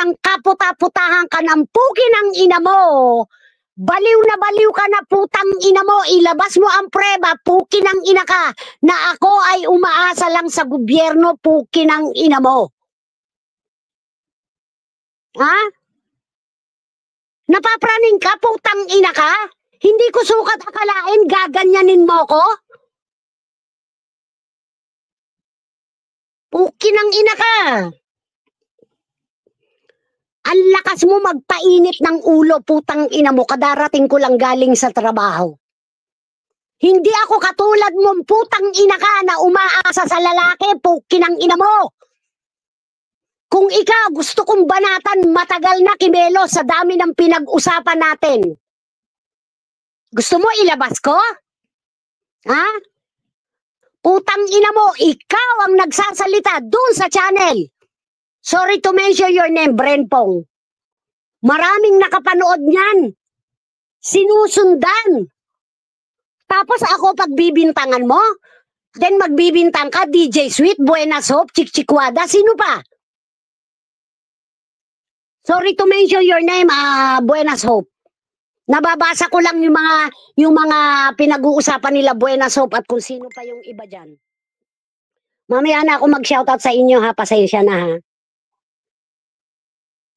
ng kaputa-putahan ka ng puki ng ina mo. Baliw na baliw ka na putang ina mo. Ilabas mo ang preba, puki ng ina ka, na ako ay umaasa lang sa gobyerno, puki ng ina mo. Ha? Napapraning ka, putang ina ka? Hindi ko sukat akalain, gaganyanin mo ko? Puki ng ina ka. Ang lakas mo magpainit ng ulo, putang ina mo, kadarating ko lang galing sa trabaho. Hindi ako katulad mong putang ina ka na umaasa sa lalaki, puki ng ina mo. Kung ikaw gusto kong banatan, matagal na Kimelo sa dami ng pinag-usapan natin. Gusto mo ilabas ko? Ha? Putang ina mo, ikaw ang nagsasalita dun sa channel. Sorry to mention your name, Brenpong. Maraming nakapanood niyan. Sinusundan. Tapos ako pagbibintangan mo, then magbibintang ka, DJ Sweet, Buenas Hope, Chikchikwada, sino pa? Sorry to mention your name, Buenas Hope. Nababasa ko lang yung mga pinag-uusapan nila Buenas Hope at kung sino pa yung iba dyan. Mamaya na ako mag-shoutout sa inyo ha, pasensya na ha.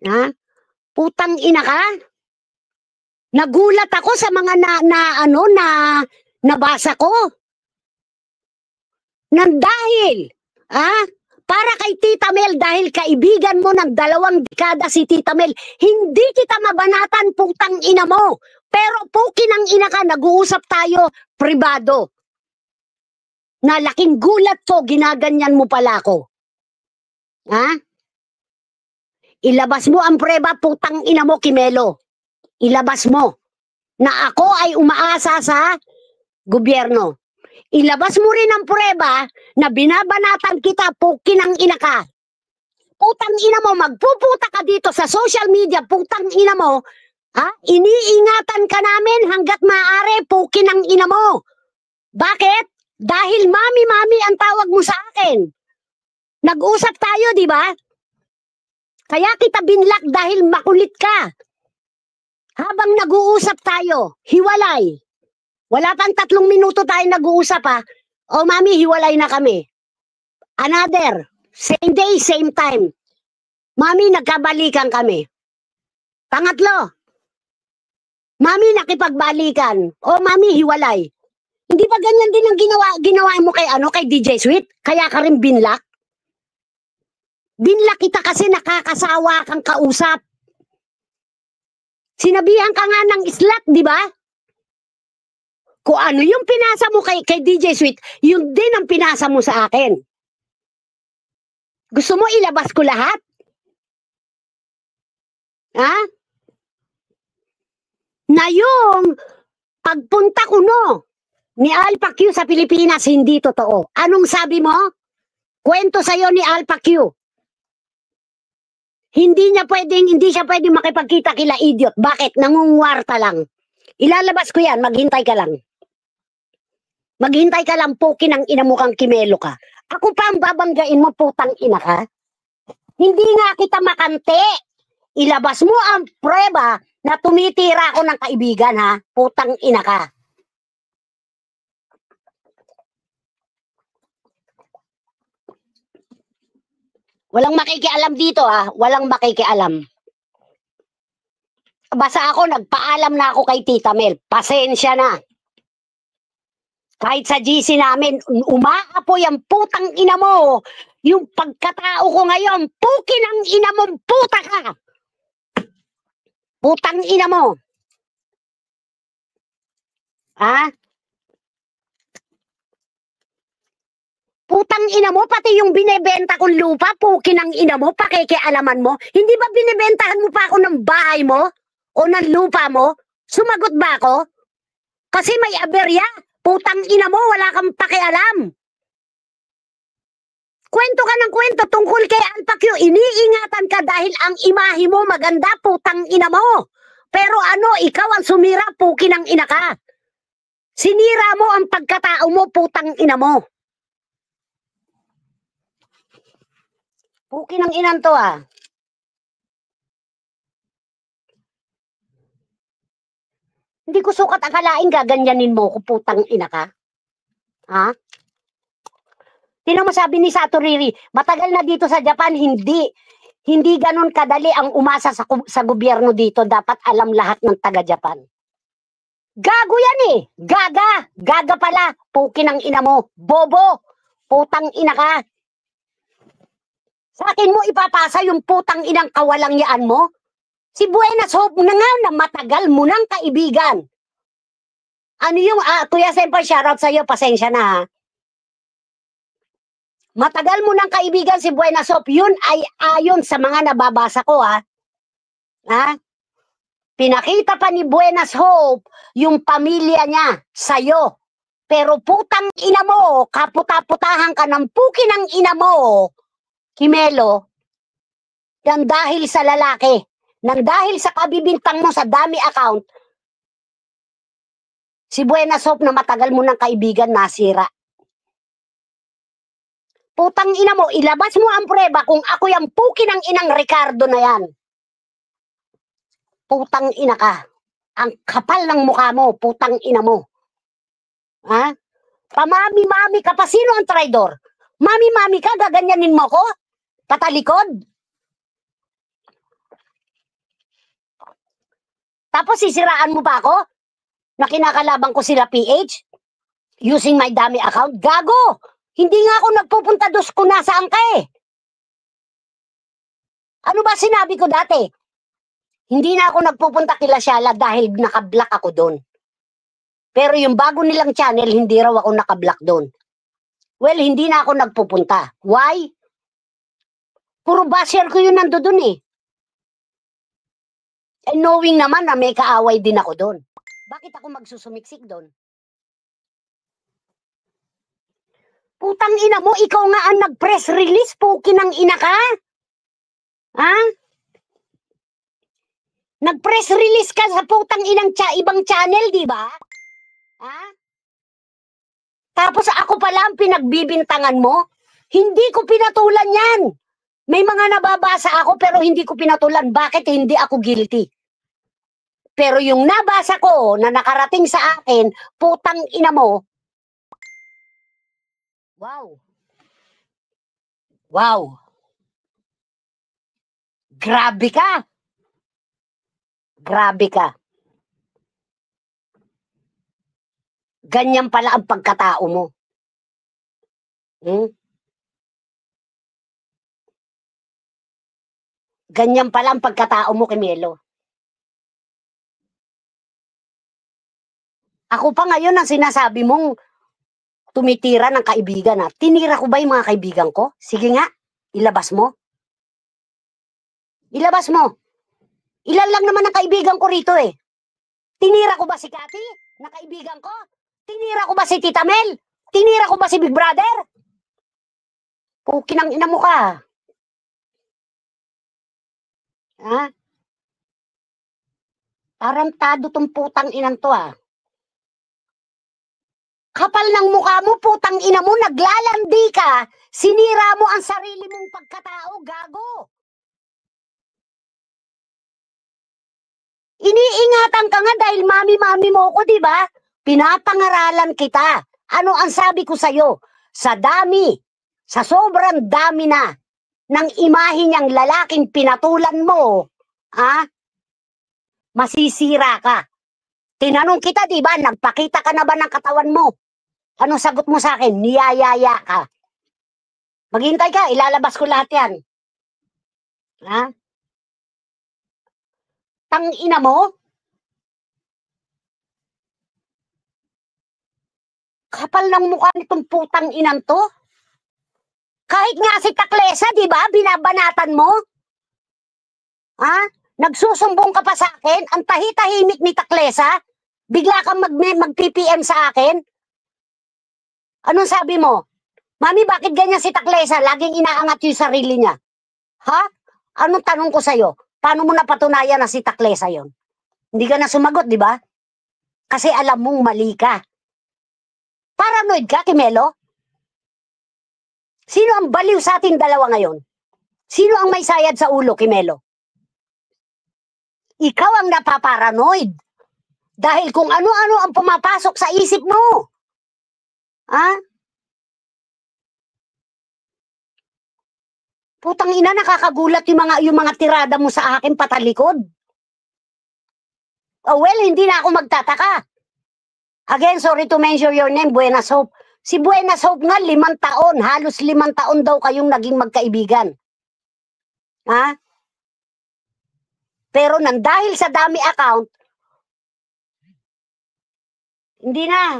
Ha? Putang ina ka? Nagulat ako sa mga nabasa ko. Nang dahil, para kay Tita Mel, dahil kaibigan mo ng 2 dekada si Tita Mel, hindi kita mabanatan, putang ina mo. Pero puki ng ina ka, nag-uusap tayo pribado. Na laking gulat ko, ginaganyan mo pala ako. Ha? Ilabas mo ang preba, putang ina mo, Kimelo. Ilabas mo na ako ay umaasa sa gobyerno. Ilabas mo rin ang preba na binabanatan kita, puki ng ina ka. Putang ina mo, magpuputa ka dito sa social media, putang ina mo, ha? Iniingatan ka namin hanggat maaari, puki ng ina mo. Bakit? Dahil mami ang tawag mo sa akin. Nag-usap tayo, di ba? Kaya kita binlock dahil makulit ka. Habang nag-uusap tayo, hiwalay. Wala pang 3 minuto tayo nag-uusap ha. O mami, hiwalay na kami. Another, same day, same time. Mami, nagkabalikan kami. Pangatlo, mami, nakipagbalikan. O mami, hiwalay. Hindi ba ganyan din ang ginawa mo kay DJ Sweet? Kaya ka rin binlock? Binlock kita kasi nakakasawa kang kausap. Sinabihan ka nga ng slut, di ba? Kung ano yung pinasa mo kay DJ Sweet, yun din ang pinasa mo sa akin. Gusto mo ilabas ko lahat? Ha? Na yung pagpunta ko ni Alpha Q sa Pilipinas, hindi totoo. Anong sabi mo? Kwento sa'yo ni Alpha Q. Hindi siya pwedeng makipagkita kila idiot. Bakit? Nangungwarta lang. Ilalabas ko yan, maghintay ka lang. Maghintay ka lang, puki ng ina mo kang Kimelo ka. Ako pa ang babanggain mo, putang ina ka. Hindi nga kita makante. Ilabas mo ang prueba na tumitira ako ng kaibigan ha, putang ina ka. Walang makikialam dito ha, walang makikialam. Basta ako, nagpaalam na ako kay Tita Mel. Pasensya na. Kahit sa GC namin, umaapoy ang putang ina mo. Yung pagkatao ko ngayon, puki ng ina mo, puta ka. Putang ina mo. Ha? Putang ina mo, pati yung binebenta kong lupa, puki ng ina mo, pakikialaman mo. Hindi ba binebentahan mo pa ako ng bahay mo? O ng lupa mo? Sumagot ba ako? Kasi may aberya. Putang ina mo, wala kang pakialam. Kwento ka ng kwento tungkol kay Alpha Q. Iniingatan ka dahil ang imahe mo maganda, putang ina mo. Pero ikaw ang sumira, puki ng ina ka. Sinira mo ang pagkatao mo, putang ina mo. Puki ng inan to Hindi ko sukat akalain gaganyanin mo ko, putang ina ka. Ha? Tingnan mo, sabi ni Sato Riri, matagal na dito sa Japan, hindi ganun kadali ang umasa sa gobyerno dito. Dapat alam lahat ng taga-Japan. Gago yan eh. Gaga pala. Pukin ang ina mo. Bobo. Putang ina ka. Sa akin mo ipapasa yung putang inang kawalang yaan mo? Si Buenas Hope na nga na matagal mo ng kaibigan. Ano yung, Kuya Senpai, shoutout sa'yo, pasensya na ha. Matagal mo ng kaibigan si Buenas Hope, yun ay ayon sa mga nababasa ko ha. Pinakita pa ni Buenas Hope yung pamilya niya sa'yo. Pero putang ina mo, kaputa-putahan ka ng puki ng ina mo, Kimelo, nang dahil sa lalaki, nang dahil sa kabibintang mo sa dami account, si Buenas Hope na matagal mo ng kaibigan nasira. Putang ina mo, ilabas mo ang preba kung ako yung puki ng inang Ricardo na yan. Putang ina ka. Ang kapal ng mukha mo, putang ina mo. Ha? Pamami-mami ka pa. Sino ang traidor? Mami-mami ka, gaganyanin mo ko? Patalikod? Tapos sisiraan mo pa ako? Na kinakalaban ko sila PH? Using my dummy account? Gago! Hindi nga ako nagpupunta dos kung nasaan ka eh. Ano ba sinabi ko dati? Hindi na ako nagpupunta kila Shala dahil nakablock ako doon. Pero yung bago nilang channel, hindi raw ako nakablock doon. Well, hindi na ako nagpupunta. Why? Puro basher ko yun nando doon eh. And knowing naman na may kaaway din ako doon. Bakit ako magsusumiksik doon? Putang ina mo, ikaw nga ang nag-press release, pukin ng ina ka? Ha? Nag-press release ka sa putang inang ibang channel, di ba? Ha? Tapos ako pala ang pinagbibintangan mo? Hindi ko pinatulan yan. May mga nababasa ako pero hindi ko pinatulan. Bakit hindi ako guilty? Pero yung nabasa ko na nakarating sa akin, putang ina mo, wow. Wow. Grabe ka. Grabe ka. Ganyan pala ang pagkatao mo. Ganyan pala ang pagkatao mo, Kimelo. Ako pa ngayon ang sinasabi mong tumitira ng kaibigan ha. Tinira ko ba yung mga kaibigan ko? Sige nga, ilabas mo. Ilabas mo. Ilan lang naman ang kaibigan ko rito eh. Tinira ko ba si Cathy na kaibigan ko? Tinira ko ba si Tita Mel? Tinira ko ba si Big Brother? Pukin ang ina mo ka. Ha? Tarantado tong putang inang to ha. Kapal ng mukha mo, putang ina mo, naglalandi ka, sinira mo ang sarili mong pagkatao, gago. Iniingatan ka nga dahil mami-mami mo ko, di ba? Pinapangaralan kita. Ano ang sabi ko sa'yo? Sa dami, sa sobrang dami na ng imahe niyang lalaking pinatulan mo, masisira ka. Tinanong kita, di ba? Nagpakita ka na ba ng katawan mo? Anong sagot mo sa akin? Niyayaya ka. Maghintay ka, ilalabas ko lahat yan. Ha? Tangina mo? Kapal ng mukha nitong putang inang to. Kahit nga si Taklesa, di ba? Binabanatan mo. Ha? Nagsusumbong ka pa sa akin? Ang tahitahimik ni Taklesa? Bigla kang mag-PPM sa akin? Anong sabi mo? Mami, bakit ganyan si Taklesa? Laging inaangat yung sarili niya. Ha? Anong tanong ko sa'yo? Paano mo napatunayan na si Taklesa yon? Hindi ka na sumagot, di ba? Kasi alam mong mali ka. Paranoid ka, Kimelo? Sino ang baliw sa ating dalawa ngayon? Sino ang may sayad sa ulo, Kimelo? Ikaw ang napaparanoid. Dahil kung ano-ano ang pumapasok sa isip mo. Ha? Putang ina, nakakagulat yung mga tirada mo sa akin patalikod. Oh, well, hindi na ako magtataka. Again, sorry to mention your name, Buenas Hope. Si Buenas Hope nga, 5 taon. Halos 5 taon daw kayong naging magkaibigan. Ha? Pero dahil sa dami account, hindi na.